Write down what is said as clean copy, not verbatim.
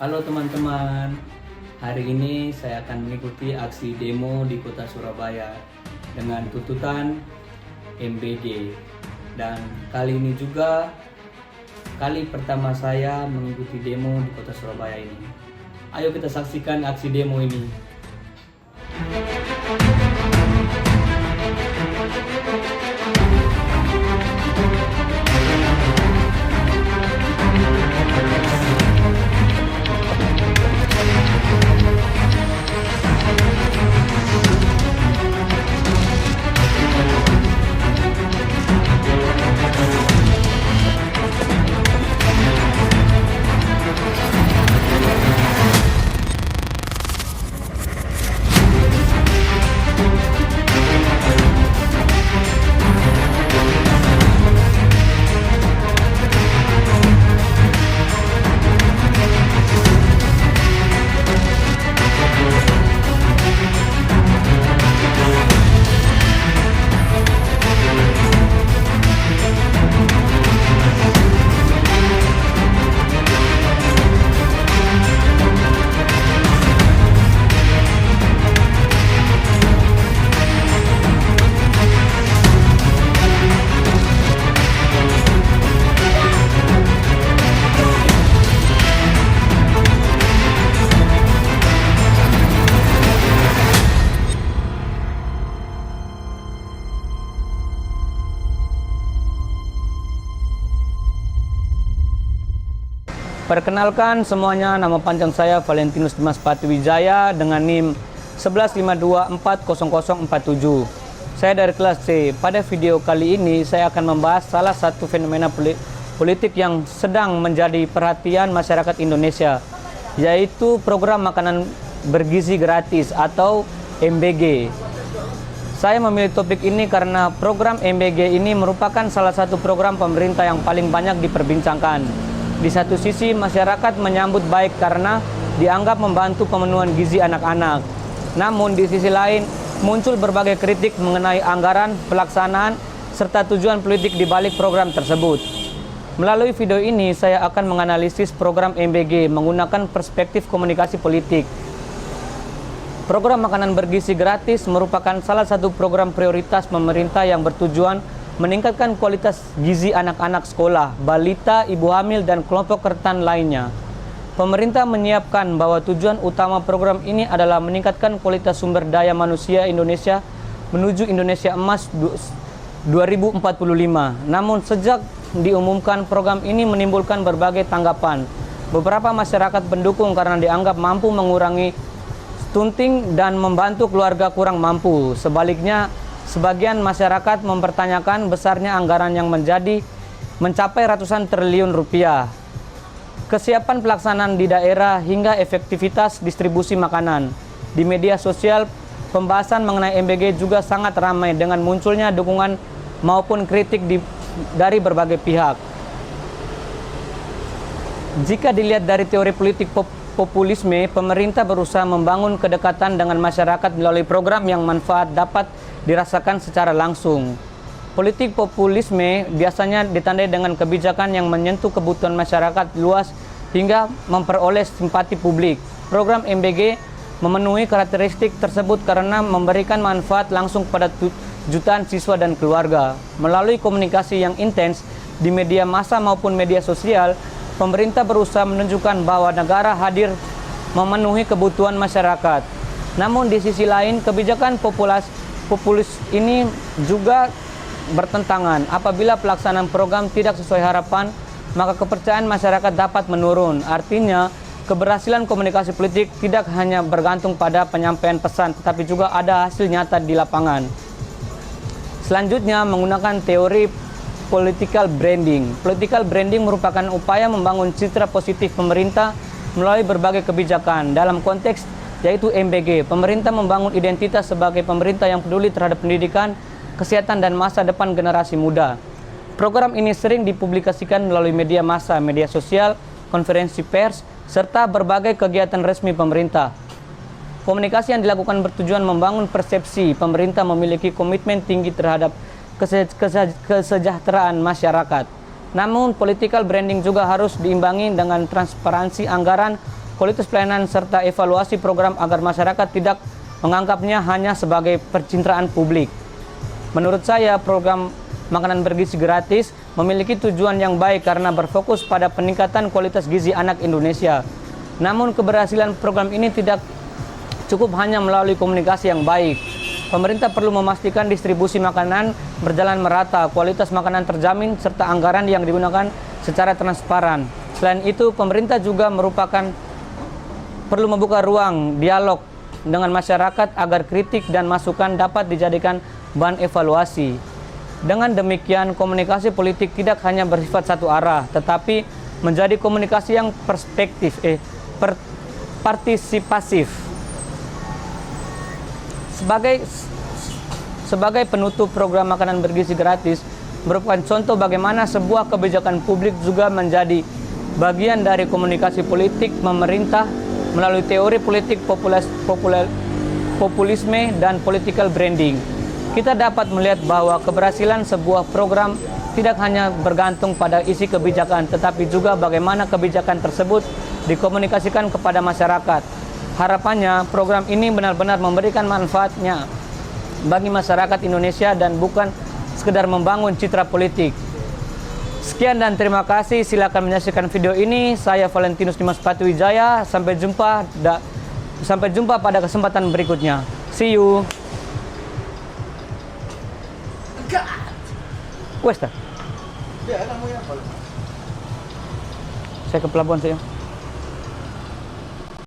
Halo teman-teman, hari ini saya akan mengikuti aksi demo di kota Surabaya dengan tuntutan MBG. Dan kali ini juga kali pertama saya mengikuti demo di kota Surabaya ini. Ayo kita saksikan aksi demo ini. Perkenalkan semuanya, nama panjang saya Valentinus Dimas Patiwijaya dengan NIM 1152400047. Saya dari kelas C. Pada video kali ini saya akan membahas salah satu fenomena politik yang sedang menjadi perhatian masyarakat Indonesia, yaitu program makanan bergizi gratis atau MBG. Saya memilih topik ini karena program MBG ini merupakan salah satu program pemerintah yang paling banyak diperbincangkan. Di satu sisi, masyarakat menyambut baik karena dianggap membantu pemenuhan gizi anak-anak. Namun di sisi lain, muncul berbagai kritik mengenai anggaran, pelaksanaan, serta tujuan politik di balik program tersebut. Melalui video ini, saya akan menganalisis program MBG menggunakan perspektif komunikasi politik. Program makanan bergizi gratis merupakan salah satu program prioritas pemerintah yang bertujuan meningkatkan kualitas gizi anak-anak sekolah, balita, ibu hamil, dan kelompok rentan lainnya. Pemerintah menyiapkan bahwa tujuan utama program ini adalah meningkatkan kualitas sumber daya manusia Indonesia menuju Indonesia Emas 2045. Namun sejak diumumkan program ini menimbulkan berbagai tanggapan. Beberapa masyarakat pendukung karena dianggap mampu mengurangi stunting dan membantu keluarga kurang mampu. Sebaliknya, sebagian masyarakat mempertanyakan besarnya anggaran yang mencapai ratusan triliun rupiah, kesiapan pelaksanaan di daerah, hingga efektivitas distribusi makanan. Di media sosial, pembahasan mengenai MBG juga sangat ramai dengan munculnya dukungan maupun kritik dari berbagai pihak. Jika dilihat dari teori politik populisme, pemerintah berusaha membangun kedekatan dengan masyarakat melalui program yang manfaat dapat dirasakan secara langsung. Politik populisme biasanya ditandai dengan kebijakan yang menyentuh kebutuhan masyarakat luas hingga memperoleh simpati publik. Program MBG memenuhi karakteristik tersebut karena memberikan manfaat langsung pada jutaan siswa dan keluarga. Melalui komunikasi yang intens di media massa maupun media sosial, pemerintah berusaha menunjukkan bahwa negara hadir memenuhi kebutuhan masyarakat. Namun di sisi lain, kebijakan populis ini juga bertentangan. Apabila pelaksanaan program tidak sesuai harapan, maka kepercayaan masyarakat dapat menurun. Artinya, keberhasilan komunikasi politik tidak hanya bergantung pada penyampaian pesan, tetapi juga ada hasil nyata di lapangan. Selanjutnya, menggunakan teori political branding. Political branding merupakan upaya membangun citra positif pemerintah melalui berbagai kebijakan. Dalam konteks yaitu MBG, pemerintah membangun identitas sebagai pemerintah yang peduli terhadap pendidikan, kesehatan, dan masa depan generasi muda. Program ini sering dipublikasikan melalui media massa, media sosial, konferensi pers, serta berbagai kegiatan resmi pemerintah. Komunikasi yang dilakukan bertujuan membangun persepsi pemerintah memiliki komitmen tinggi terhadap kesejahteraan masyarakat. Namun, political branding juga harus diimbangi dengan transparansi anggaran, kualitas pelayanan serta evaluasi program agar masyarakat tidak menganggapnya hanya sebagai pencitraan publik. Menurut saya, program makanan bergizi gratis memiliki tujuan yang baik karena berfokus pada peningkatan kualitas gizi anak Indonesia. Namun keberhasilan program ini tidak cukup hanya melalui komunikasi yang baik. Pemerintah perlu memastikan distribusi makanan berjalan merata, kualitas makanan terjamin, serta anggaran yang digunakan secara transparan. Selain itu, pemerintah juga perlu membuka ruang dialog dengan masyarakat agar kritik dan masukan dapat dijadikan bahan evaluasi. Dengan demikian, komunikasi politik tidak hanya bersifat satu arah, tetapi menjadi komunikasi yang partisipatif. Sebagai penutup, program makanan bergizi gratis merupakan contoh bagaimana sebuah kebijakan publik juga menjadi bagian dari komunikasi politik pemerintah melalui teori politik populisme dan political branding. Kita dapat melihat bahwa keberhasilan sebuah program tidak hanya bergantung pada isi kebijakan, tetapi juga bagaimana kebijakan tersebut dikomunikasikan kepada masyarakat. Harapannya, program ini benar-benar memberikan manfaatnya bagi masyarakat Indonesia dan bukan sekedar membangun citra politik. Sekian dan terima kasih. Silakan menyaksikan video ini. Saya Valentinus Dimas Patuwijaya. Sampai jumpa pada kesempatan berikutnya. See you. Wes, saya ke pelabuhan saya.